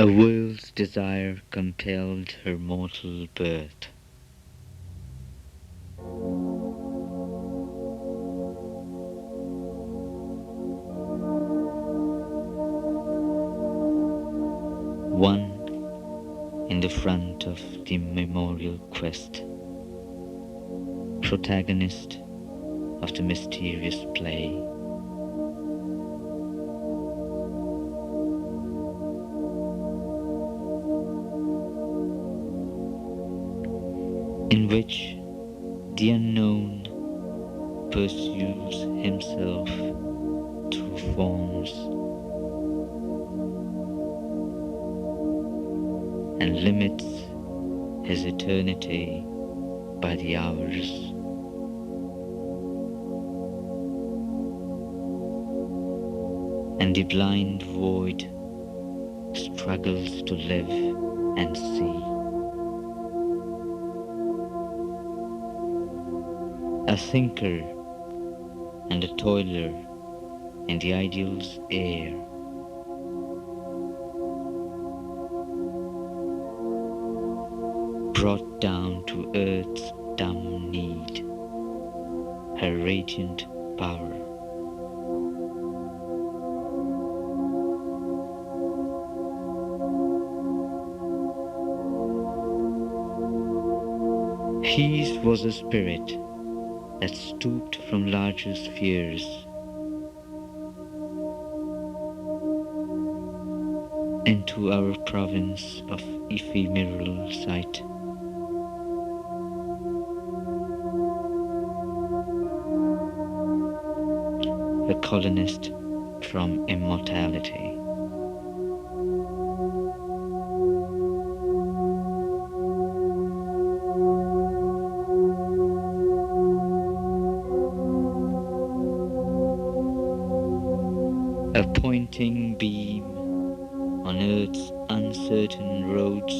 A world's desire compelled her mortal birth. One in the front of the memorial quest, protagonist of the mysterious play. In which the unknown pursues himself through forms and limits his eternity by the hours. And the blind void struggles to live and see. A thinker and a toiler in the ideal's air. Brought down to earth's dumb need, her radiant power. His was a spirit that stooped from larger spheres into our province of ephemeral sight. A colonist from immortality. A pointing beam on earth's uncertain roads.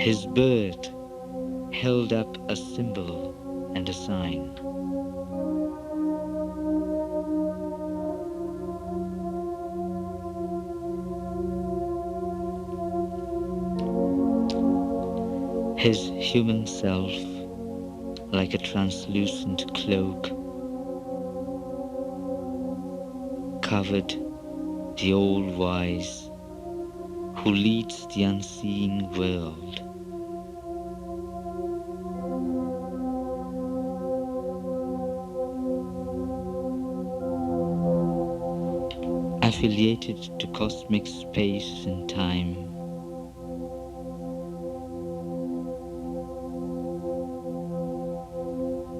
His birth held up a symbol and a sign. His human self, like a translucent cloak, covered the all-wise who leads the unseen world. Affiliated to cosmic space and time,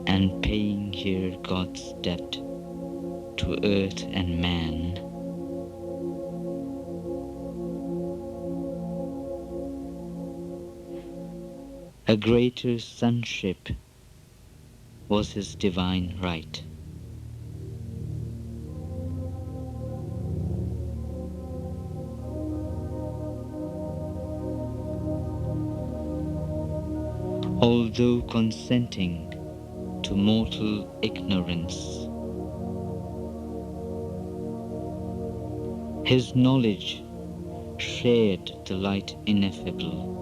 and paying here God's debt to earth and man. A greater sonship was his divine right. Although consenting to mortal ignorance, his knowledge shared the light ineffable.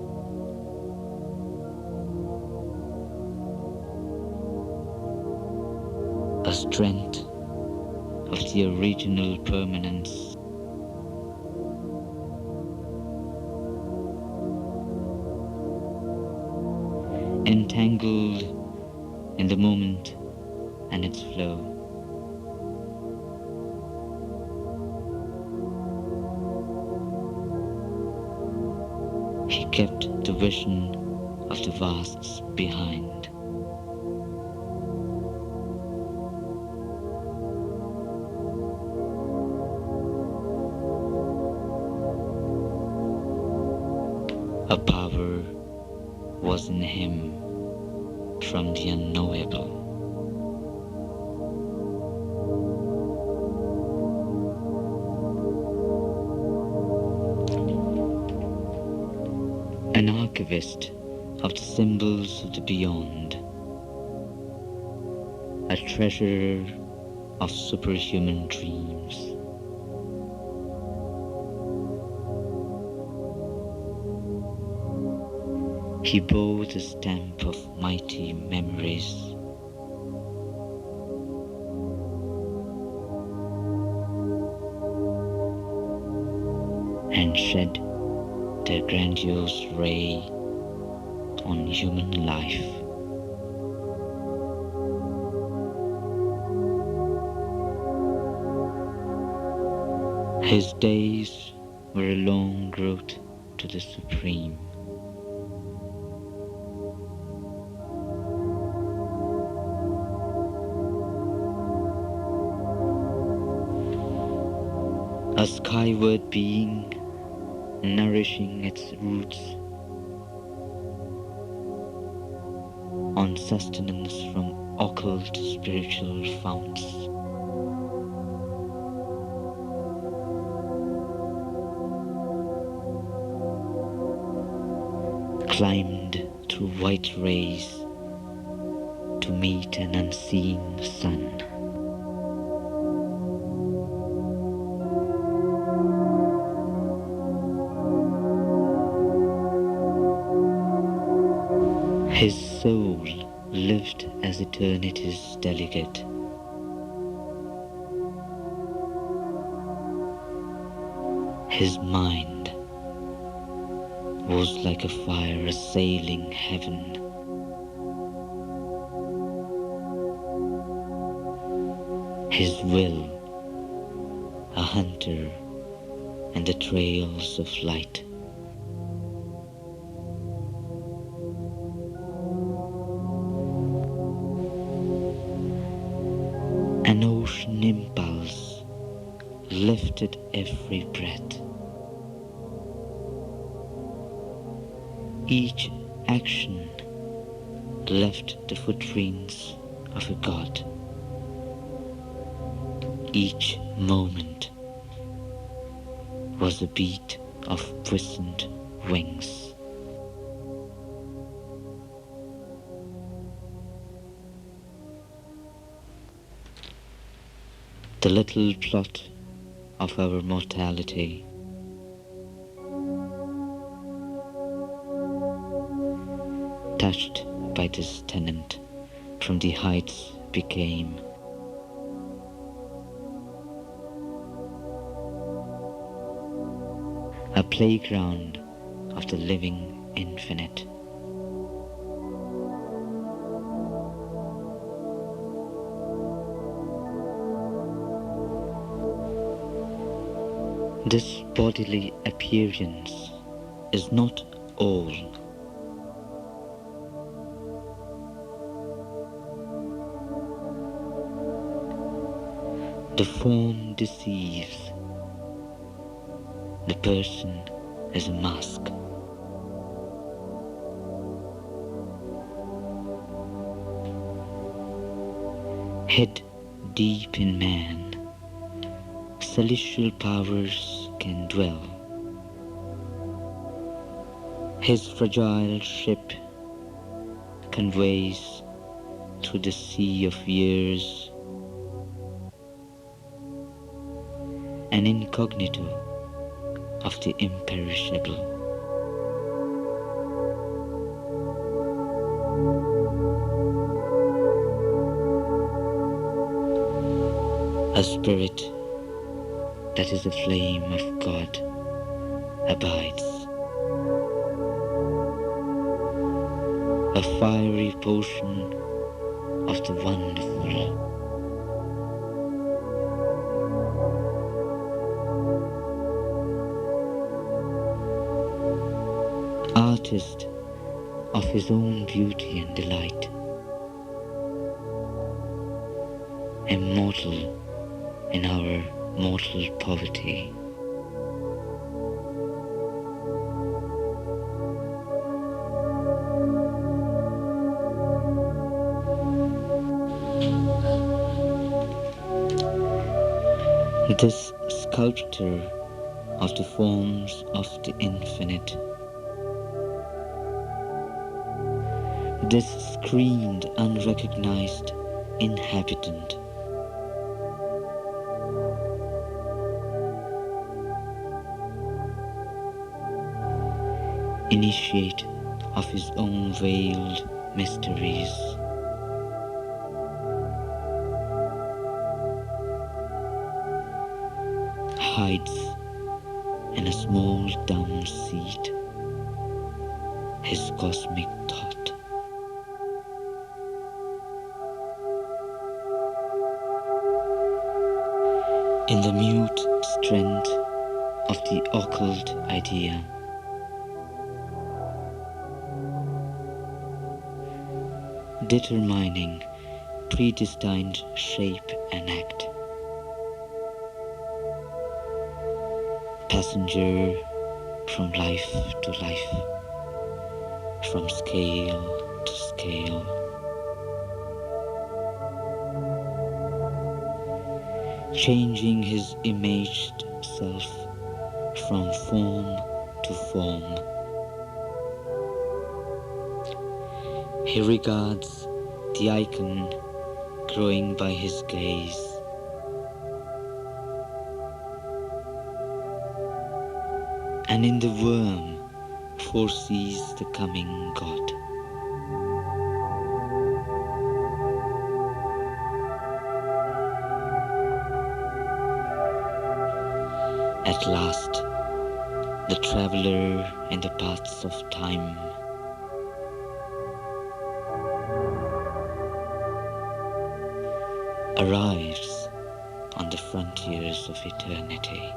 A strength of the original permanence. Entangled in the moment and its flow. He kept the vision of the vasts behind. A power was in him from the unknowable. An archivist of the symbols of the beyond, a treasurer of superhuman dreams. He bore the stamp of mighty memories, and shed their grandiose ray on human life. His days were a long road to the Supreme. A skyward being nourishing its roots on sustenance from occult spiritual founts. Climbed through white rays to meet an unseen sun. His soul lived as eternity's delegate. His mind was like a fire assailing heaven. His will, a hunter in the trails of light. An ocean impulse lifted every breath. Each action left the footprints of a god. Each moment was a beat of puissant wings. The little plot of our mortality touched by this tenant from the heights became a playground of the living infinite. This bodily appearance is not all. The form deceives. The person is a mask. Hid deep in man, celestial powers can dwell. His fragile ship conveys through the sea of years an incognito of the imperishable. A spirit that is a flame of God abides. A fiery potion of the wonderful. Artist of his own beauty and delight. Immortal in our mortal poverty. This sculptor of the forms of the infinite, this screened, unrecognized inhabitant, initiate of his own veiled mysteries. Hides in a small dumb seed his cosmic thought. In the mute strength of the occult idea, determining predestined shape and act, passenger from life to life, from scale to scale, changing his imaged self from form to form. He regards the icon growing by his gaze, and in the worm foresees the coming God. At last, the traveler in the paths of time arrives on the frontiers of eternity.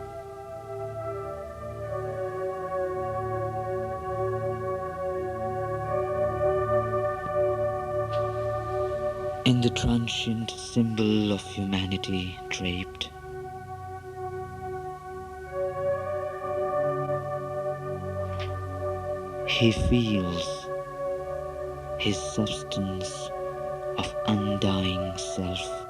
In the transient symbol of humanity draped, he feels his substance of undying self,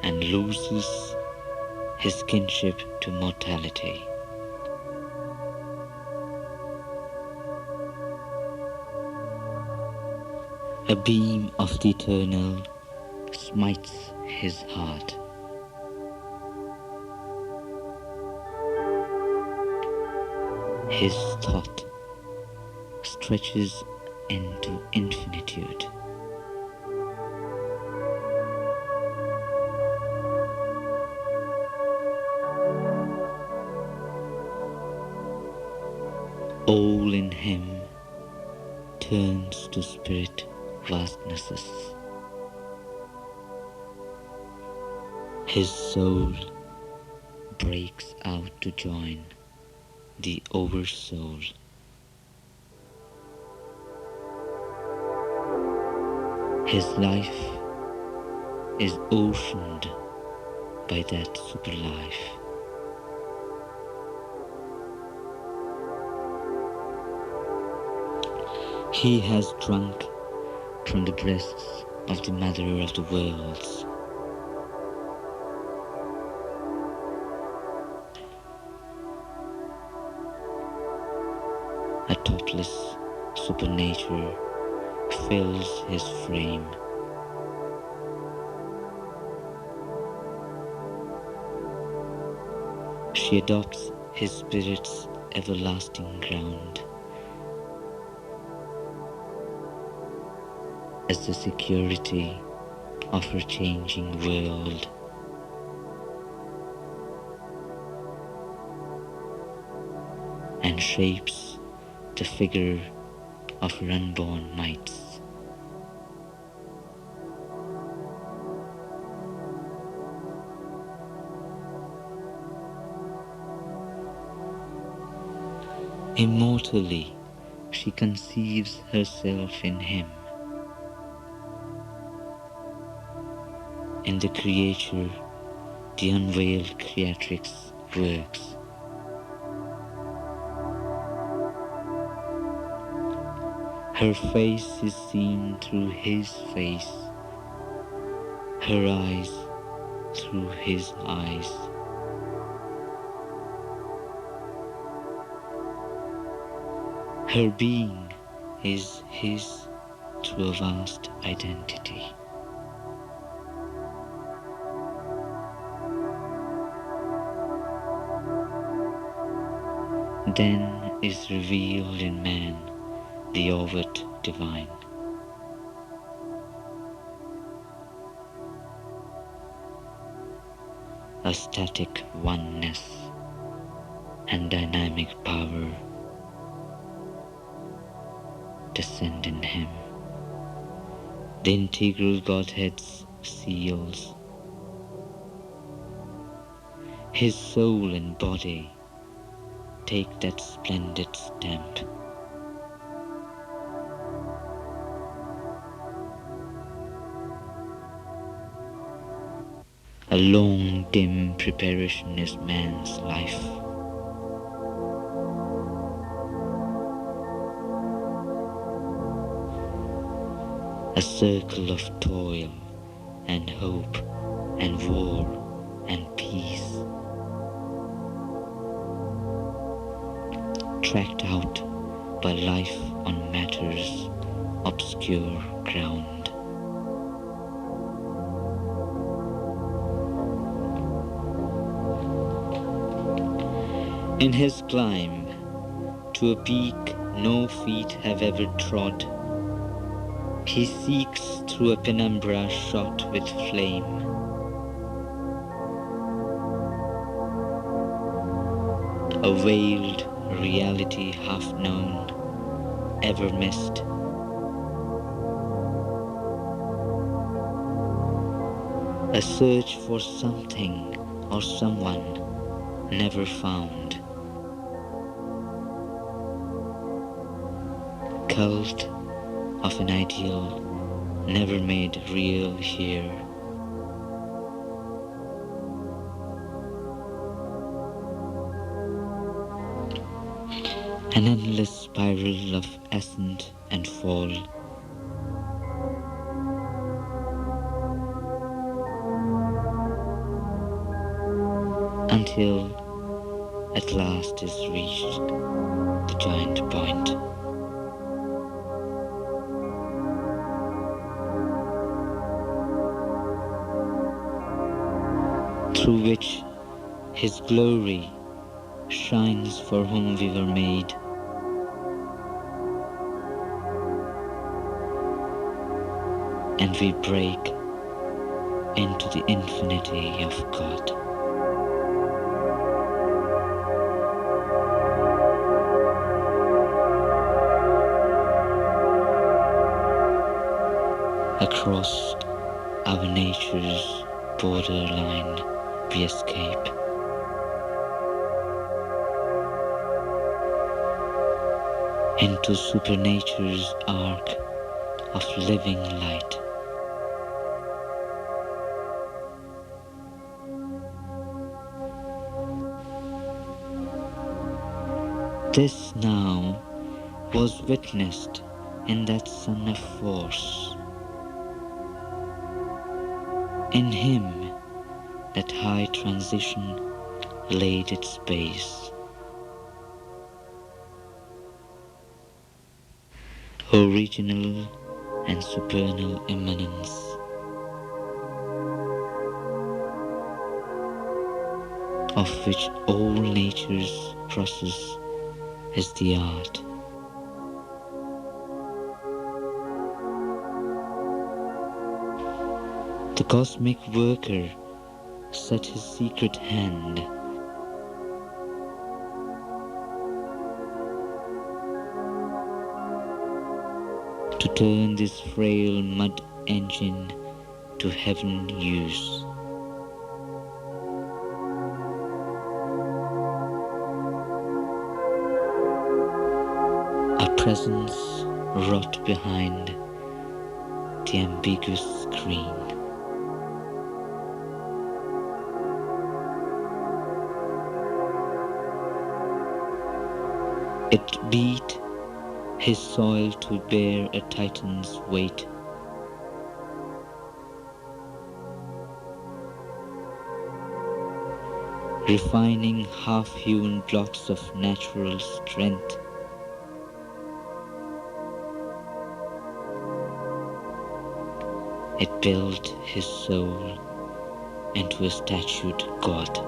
and loses his kinship to mortality. A beam of the eternal smites his heart. His thought stretches into infinitude. All in him turns to spirit vastnesses. His soul breaks out to join the oversoul. His life is oceaned by that super life. He has drunk from the breasts of the mother of the worlds. A thoughtless supernature fills his frame. She adopts his spirit's everlasting ground as the security of her changing world. And shapes the figure of her unborn mites. Immortally, she conceives herself in him, in the creature the unveiled creatrix works. Her face is seen through his face, her eyes through his eyes. Her being is his through a vast identity. Then is revealed in man the overt divine. A static oneness and dynamic power descend in him. The integral Godhead's seals, his soul and body take that splendid stamp. A long, dim preparation is man's life. A circle of toil and hope and war and peace, tracked out by life on matter's obscure ground. In his climb to a peak no feet have ever trod, he seeks through a penumbra shot with flame. A veiled reality half known, ever missed. A search for something or someone never found. Cult of an ideal never made real here. An endless spiral of ascent and fall. Until at last is reached the giant point. Through which his glory shines for whom we were made. And we break into the infinity of God. Across our nature's borderline we escape. Into supernature's arc of living light. This now was witnessed in that Son of Force. In him that high transition laid its base. Original and supernal immanence. Of which all nature's process is the art. The cosmic worker set his secret hand to turn this frail mud engine to heaven use. A presence wrought behind the ambiguous screen. It beat his soil to bear a titan's weight. Refining half-hewn blocks of natural strength. It built his soul into a statued God.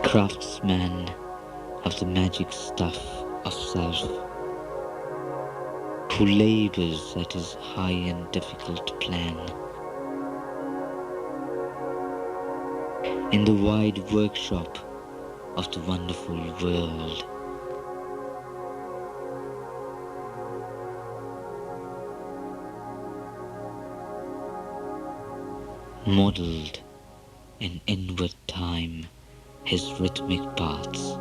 craftsman of the magic stuff of self, who labors at his high and difficult plan. In the wide workshop of the wonderful world, modelled in inward time his rhythmic paths.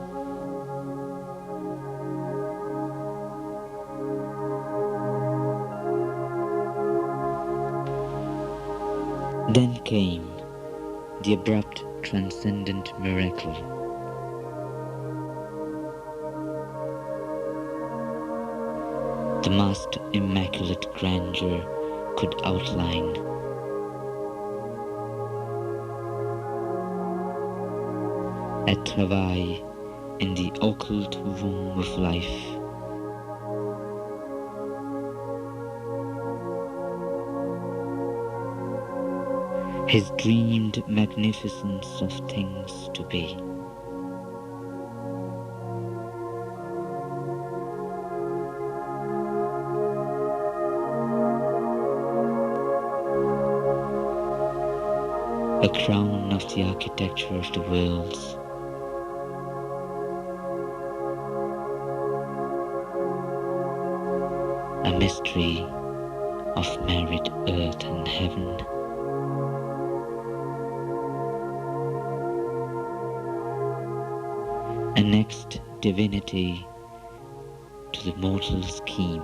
Then came the abrupt transcendent miracle. The most immaculate grandeur could outline. At travail in the occult womb of life. His dreamed magnificence of things to be. A crown of the architecture of the worlds. A mystery of married earth and heaven. A next divinity to the mortal scheme.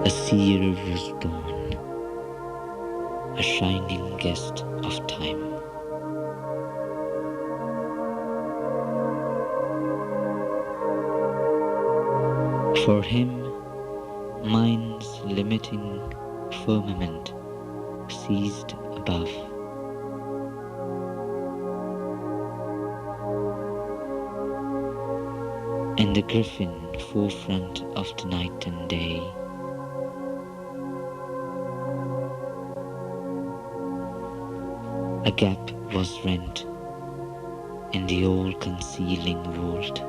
A seer was born, a shining guest of time. For him, mind's limiting firmament ceased above. And the griffin forefront of the night and day, a gap was rent in the all-concealing vault.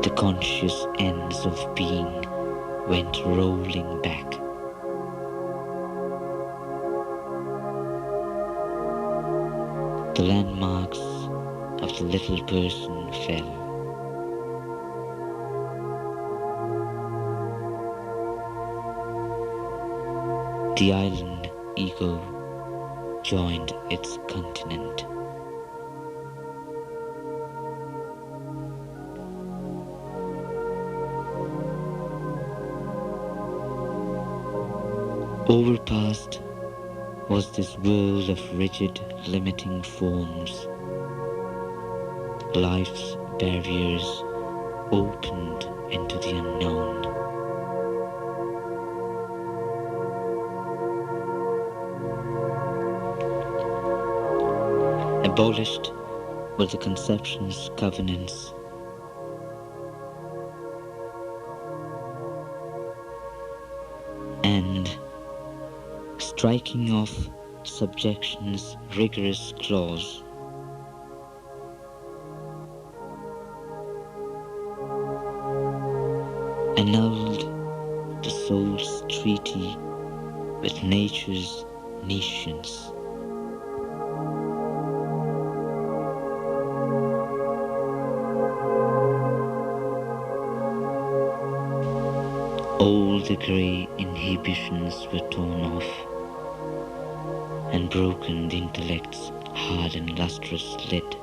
The conscious ends of being went rolling back. The landmarks of the little person fell. The island ego joined its continent. Overpast was this world of rigid, limiting forms. Life's barriers opened into the unknown. Abolished were the conception's covenants. And striking off subjection's rigorous clause, annulled the soul's treaty with nature's nescience. All the grey inhibitions were torn off, and broken the intellect's hard and lustrous lid.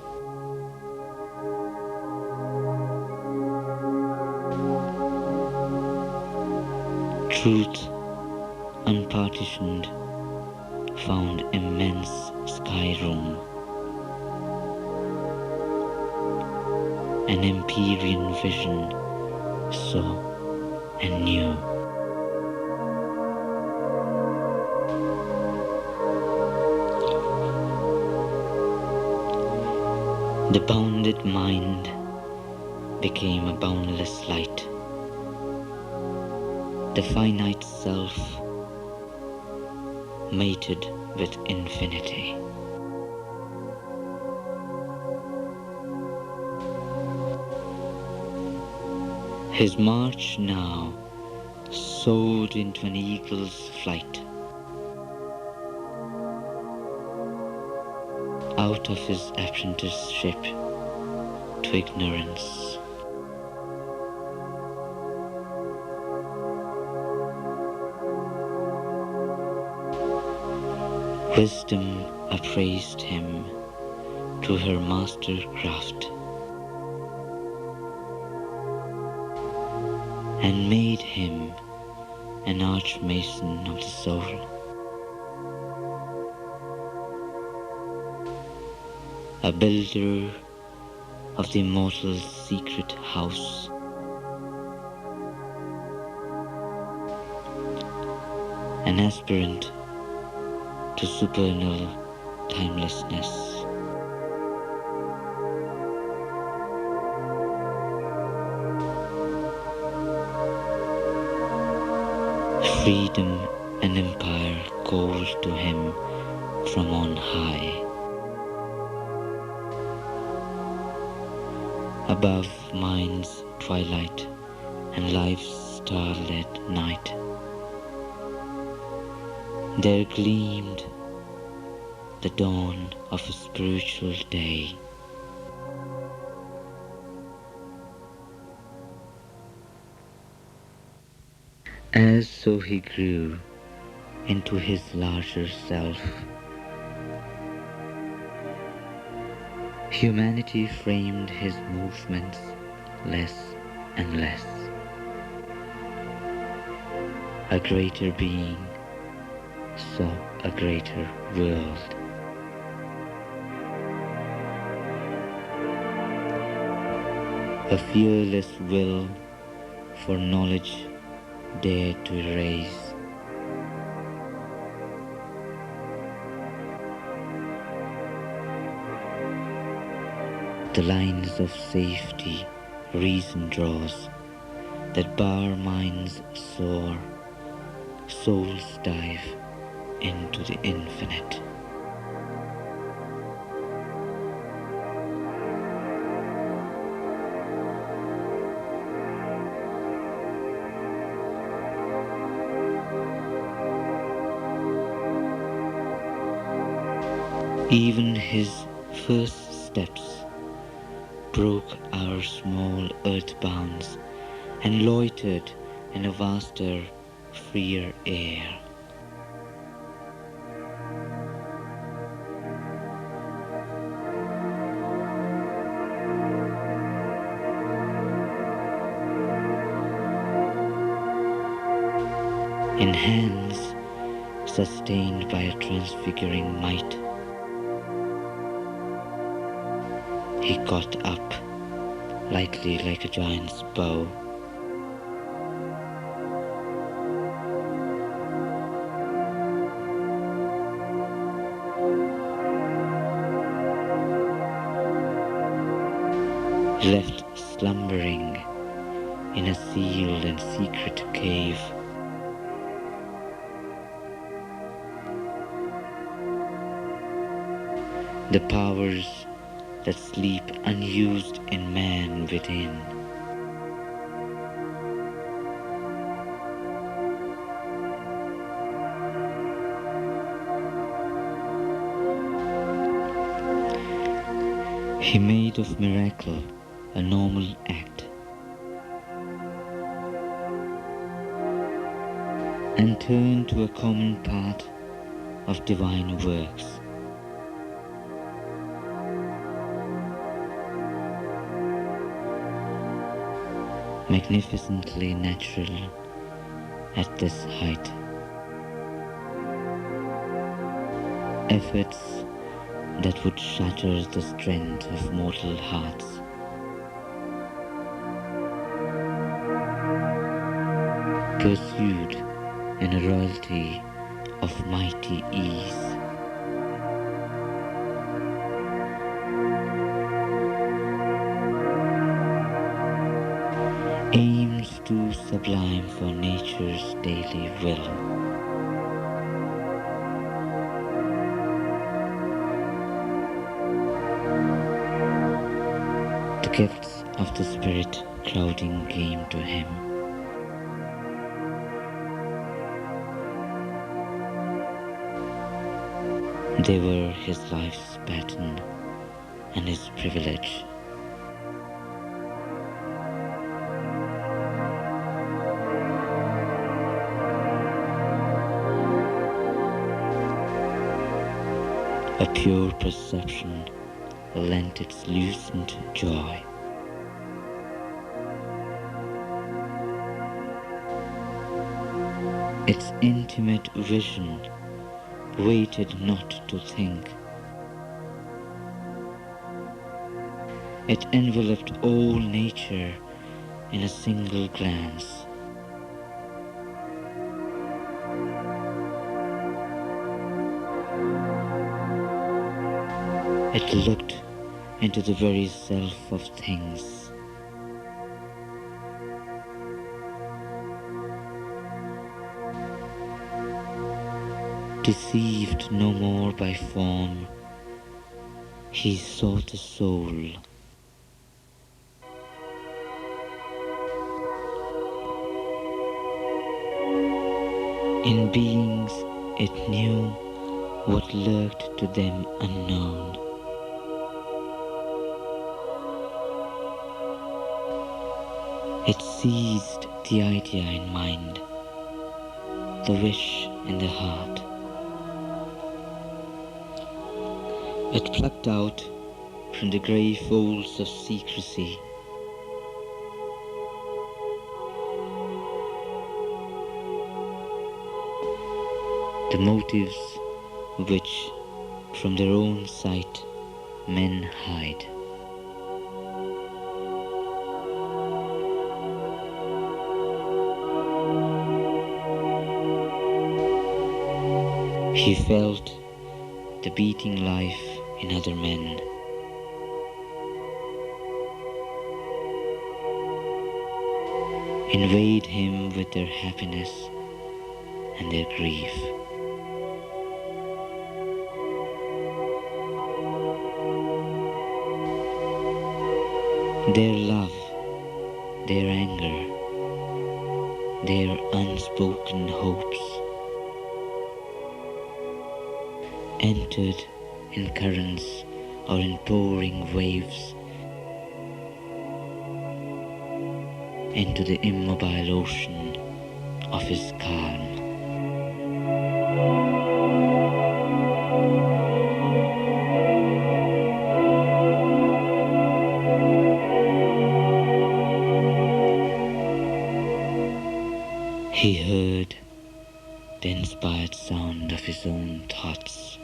Truth, unpartitioned, found immense sky room. An Empyrean vision saw and knew. The bounded mind became a boundless light. The finite self mated with infinity. His march now soared into an eagle's flight. Out of his apprenticeship to ignorance. Wisdom appraised him to her master craft and made him an archmason of the soul. A builder of the immortal secret house. An aspirant to supernal timelessness. Freedom and empire called to him from on high. Above mind's twilight and life's starlit night, there gleamed the dawn of a spiritual day. As so he grew into his larger self, humanity framed his movements less and less. A greater being saw a greater world. A fearless will for knowledge dared to erase. The lines of safety reason draws that bar minds soar, souls dive into the infinite. Even his first steps broke our small earth bounds and loitered in a vaster, freer air. In hands sustained by a transfiguring might, he caught up lightly like a giant's bow. Left slumbering in a sealed and secret cave. The powers that sleep unused in man within. He made of miracle a normal act and turned to a common path of divine works. Magnificently natural at this height. Efforts that would shatter the strength of mortal hearts. Pursued in a royalty of mighty ease. aims to sublime for nature's daily will. The gifts of the Spirit crowding came to him. They were his life's pattern and his privilege. A pure perception lent its lucent joy. Its intimate vision waited not to think. It enveloped all nature in a single glance. It looked into the very self of things. Deceived no more by form, he sought the soul. In beings it knew what lurked to them unknown. It seized the idea in mind, the wish in the heart. It plucked out from the grey folds of secrecy the motives which from their own sight men hide. He felt the beating life in other men. Invade him with their happiness and their grief. Their love, their anger, their unspoken hopes entered in currents or in pouring waves into the immobile ocean of his calm. He heard the inspired sound of his own thoughts.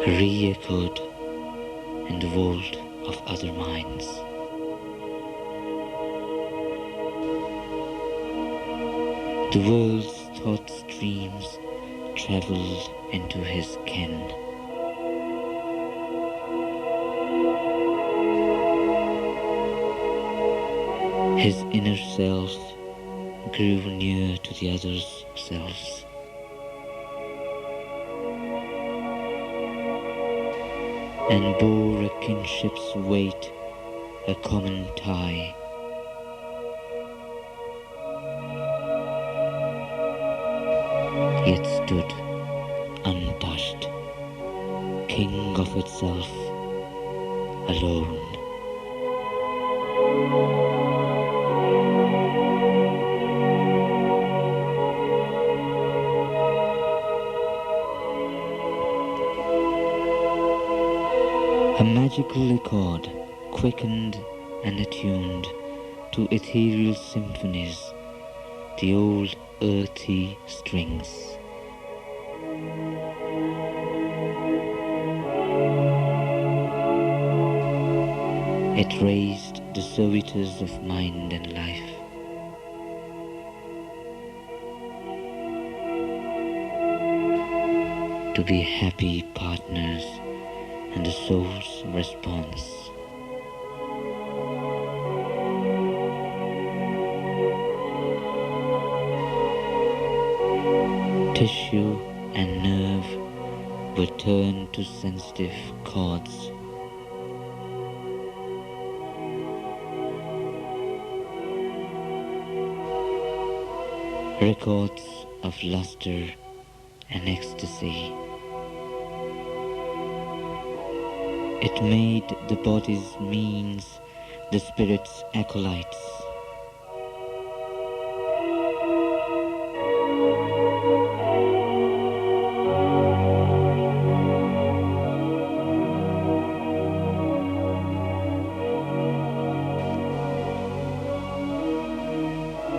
Re-echoed in the vault of other minds. The world's thought streams travelled into his ken. His inner self grew near to the others' selves. And bore a kinship's weight, a common tie. Yet stood untouched, king of itself, alone. A magical accord, quickened and attuned to ethereal symphonies, the old earthy strings. It raised the servitors of mind and life. To be happy partners and the soul's response. Tissue and nerve were turned to sensitive chords. Records of luster and ecstasy. It made the body's means the spirit's acolytes.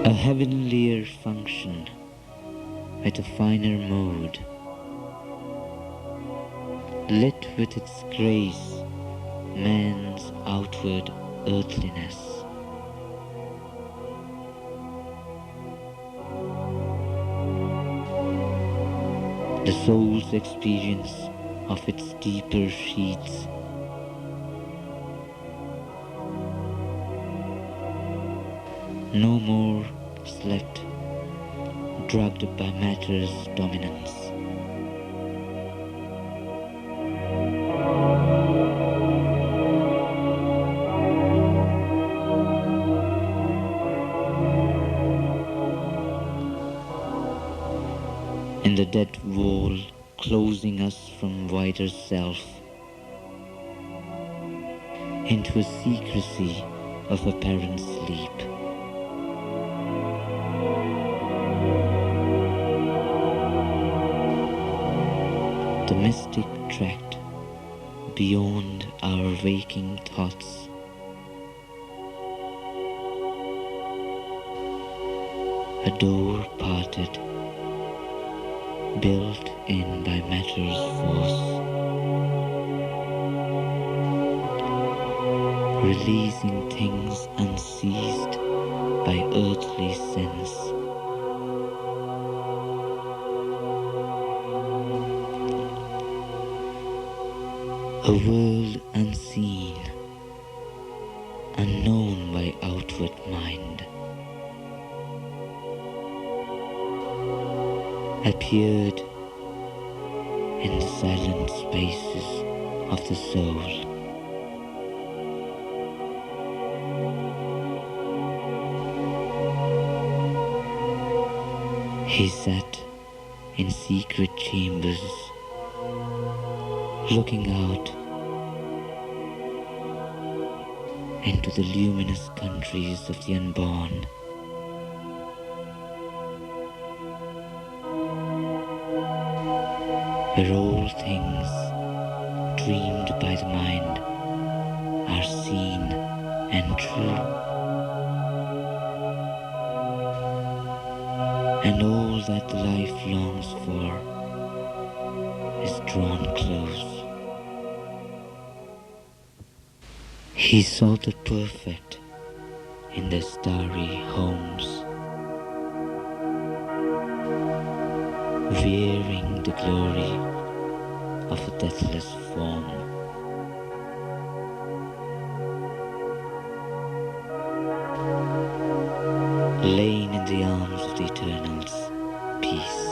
A heavenlier function with a finer mode, lit with its grace man's outward earthliness. The soul's experience of its deeper sheets. No more slept, drugged by matter's dominance. In the dead wall closing us from wider self, into a secrecy of apparent sleep. The mystic tract beyond our waking thoughts. A door parted, built in by matter's force, releasing things unseized by earthly sense. A world unseen, unknown by outward mind, appeared in the silent spaces of the soul. He sat in secret chambers, looking out into the luminous countries of the unborn. Where all things dreamed by the mind are seen and true, and all that the life longs for is drawn close. He saw the perfect in their starry homes, wearing the glory of a deathless form. Laying in the arms of the Eternal's peace.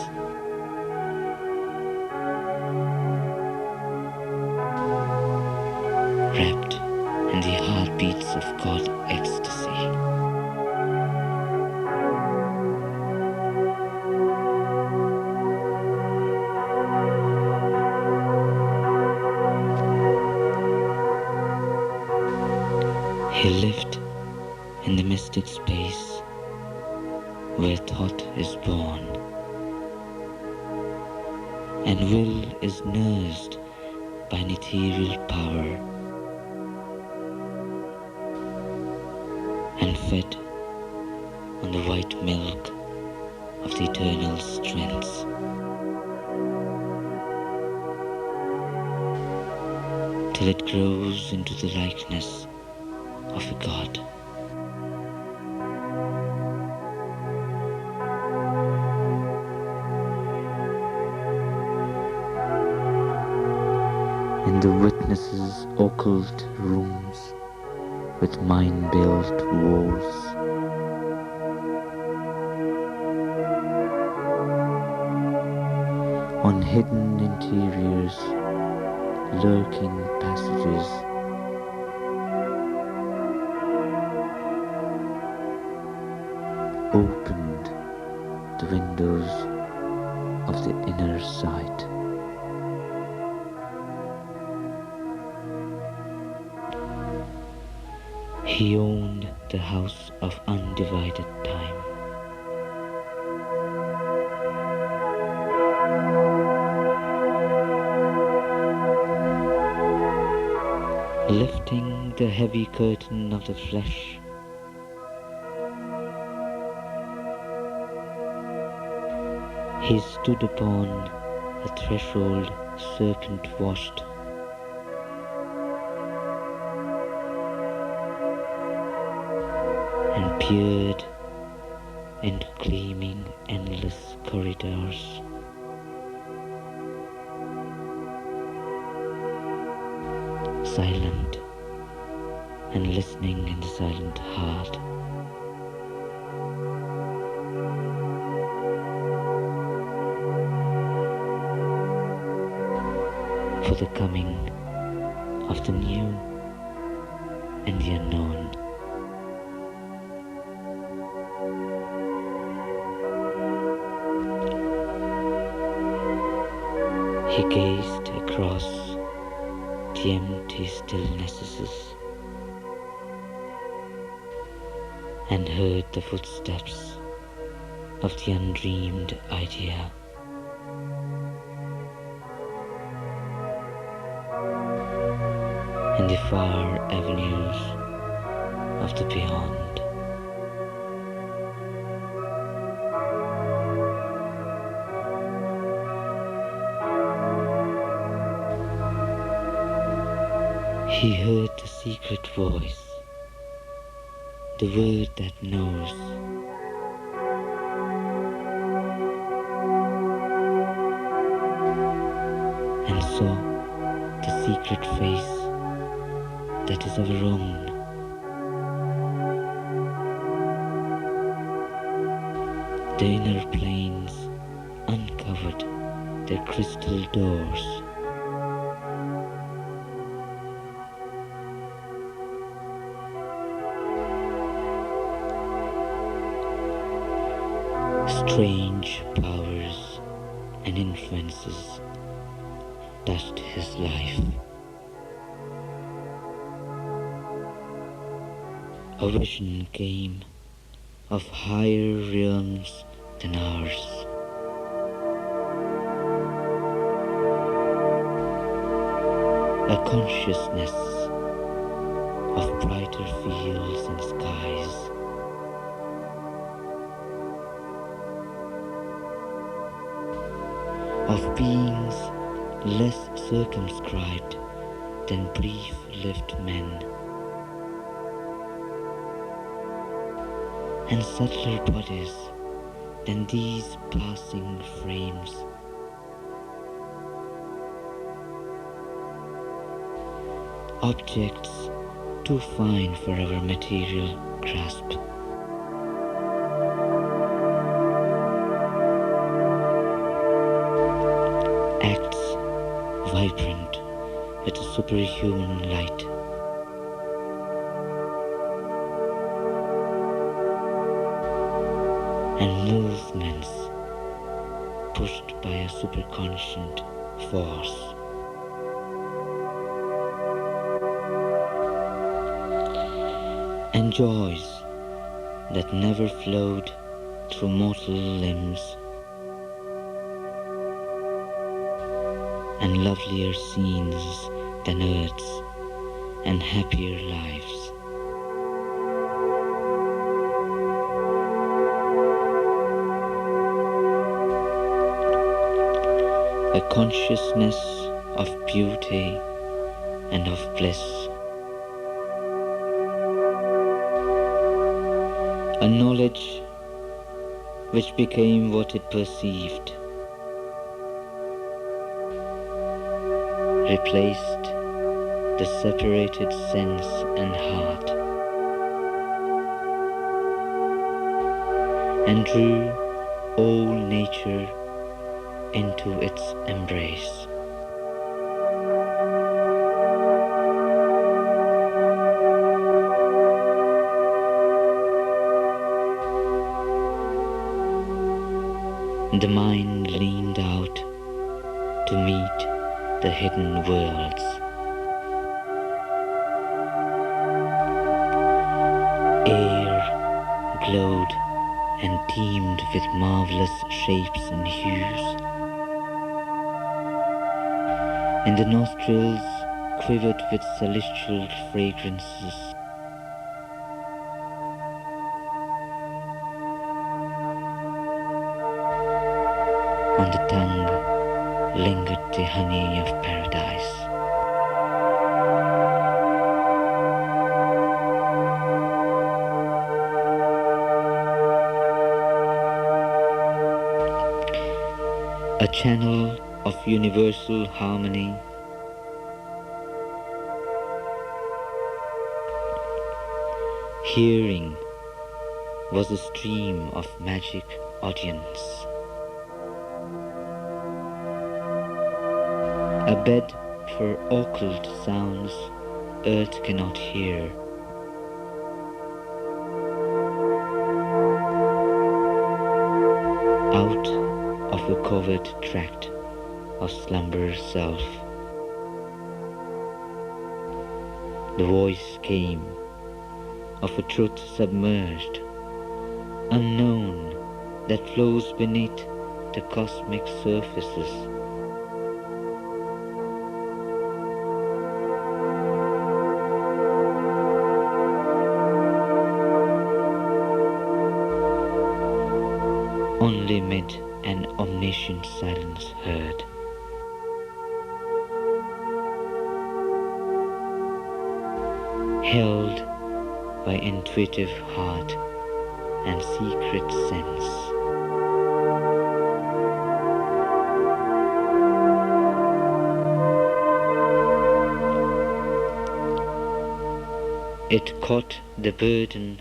Wrapped in the heartbeats of God ecstasy. He lived in the mystic space where thought is born and will is nursed by an ethereal power and fed on the white milk of the eternal strengths. Till it grows into the likeness of a god. In the witness witnesses occult rooms with mine-built walls. On hidden interiors, lurking passages, opened the windows of the inner sight. He owned the house of undivided time. Lifting the heavy curtain of the flesh, he stood upon a threshold serpent-washed, and peered into gleaming endless corridors. Silent and listening in the silent heart. For the coming of the new and the unknown. He gazed across the empty stillnesses and heard the footsteps of the undreamed idea. In the far avenues of the beyond. He heard the secret voice, the word that knows. And saw the secret face that is our own. The inner planes uncovered their crystal doors. Strange powers and influences touched his life. A vision came of higher realms than ours. A consciousness of brighter fields and skies. Of beings less circumscribed than brief-lived men, and subtler bodies than these passing frames. Objects too fine for our material grasp. Acts vibrant with a superhuman light. And movements pushed by a superconscient force. And joys that never flowed through mortal limbs, and lovelier scenes than earth's, and happier lives. A consciousness of beauty and of bliss. A knowledge which became what it perceived, replaced the separated sense and heart, and drew all nature into its embrace. The mind leaned out to meet the hidden worlds. Air glowed and teemed with marvelous shapes and hues, and the nostrils quivered with celestial fragrances. On the tongue lingered the honey of paradise. A channel of universal harmony, hearing was a stream of magic audience. A bed for occult sounds earth cannot hear. Out of a covert tract of slumber self, the voice came of a truth submerged, unknown, that flows beneath the cosmic surfaces. Only mid an omniscient silence heard. Held by intuitive heart and secret sense. It caught the burden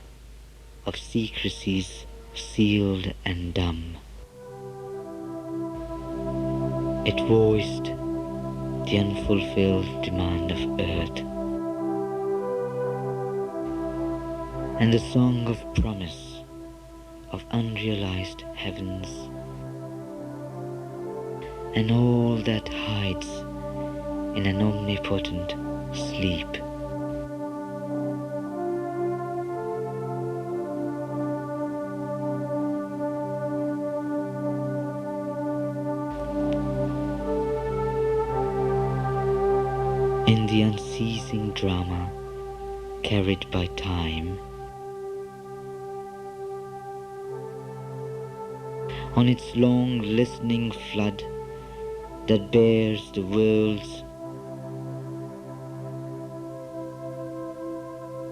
of secrecies sealed and dumb. It voiced the unfulfilled demand of earth, and the song of promise of unrealized heavens, and all that hides in an omnipotent sleep. In the unceasing drama carried by time, on its long listening flood that bears the world's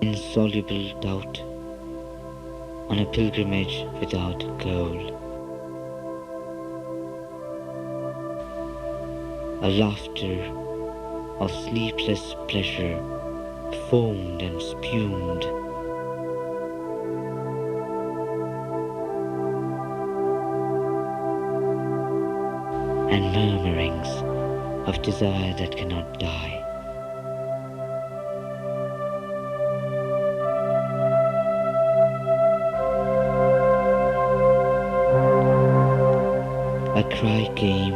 insoluble doubt, on a pilgrimage without goal. A laughter of sleepless pleasure foamed and spumed, and murmurings of desire that cannot die. A cry came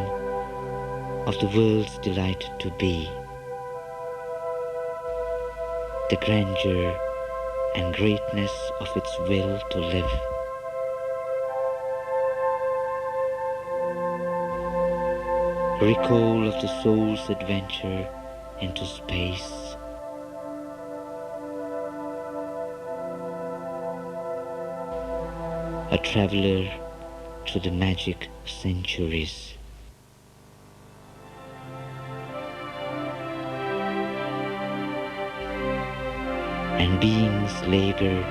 of the world's delight to be, the grandeur and greatness of its will to live. Recall of the soul's adventure into space, a traveler through the magic centuries. And beings labor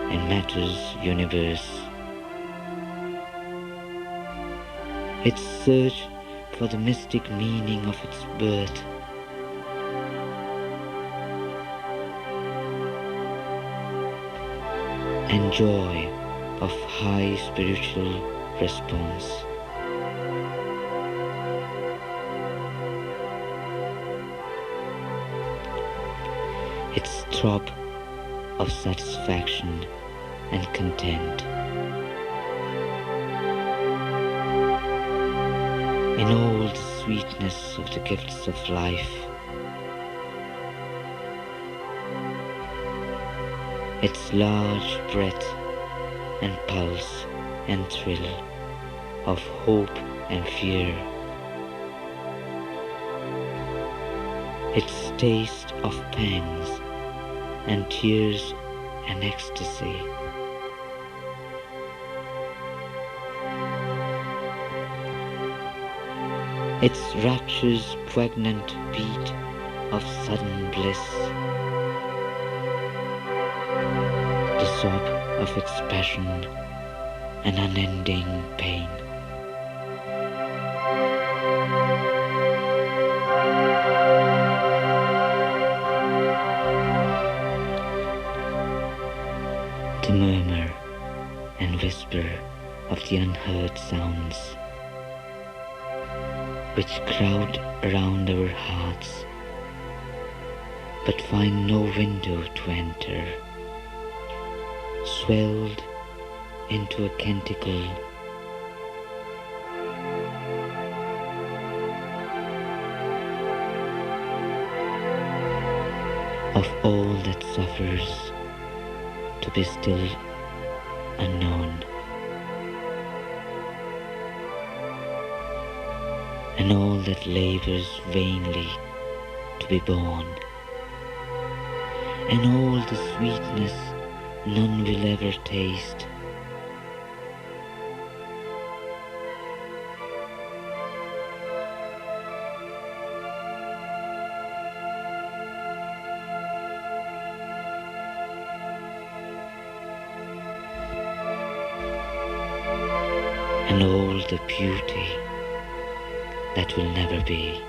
in matter's universe. Its search for the mystic meaning of its birth, and joy of high spiritual response. Its throb of satisfaction and content. In all the sweetness of the gifts of life, its large breath and pulse and thrill of hope and fear, its taste of pangs and tears and ecstasy, its rapture's poignant beat of sudden bliss, the sob of its passion and unending pain. The murmur and whisper of the unheard sounds which crowd around our hearts but find no window to enter, swelled into a canticle of all that suffers to be still unknown, and all that labors vainly to be born, and all the sweetness none will ever taste, and all the beauty that will never be.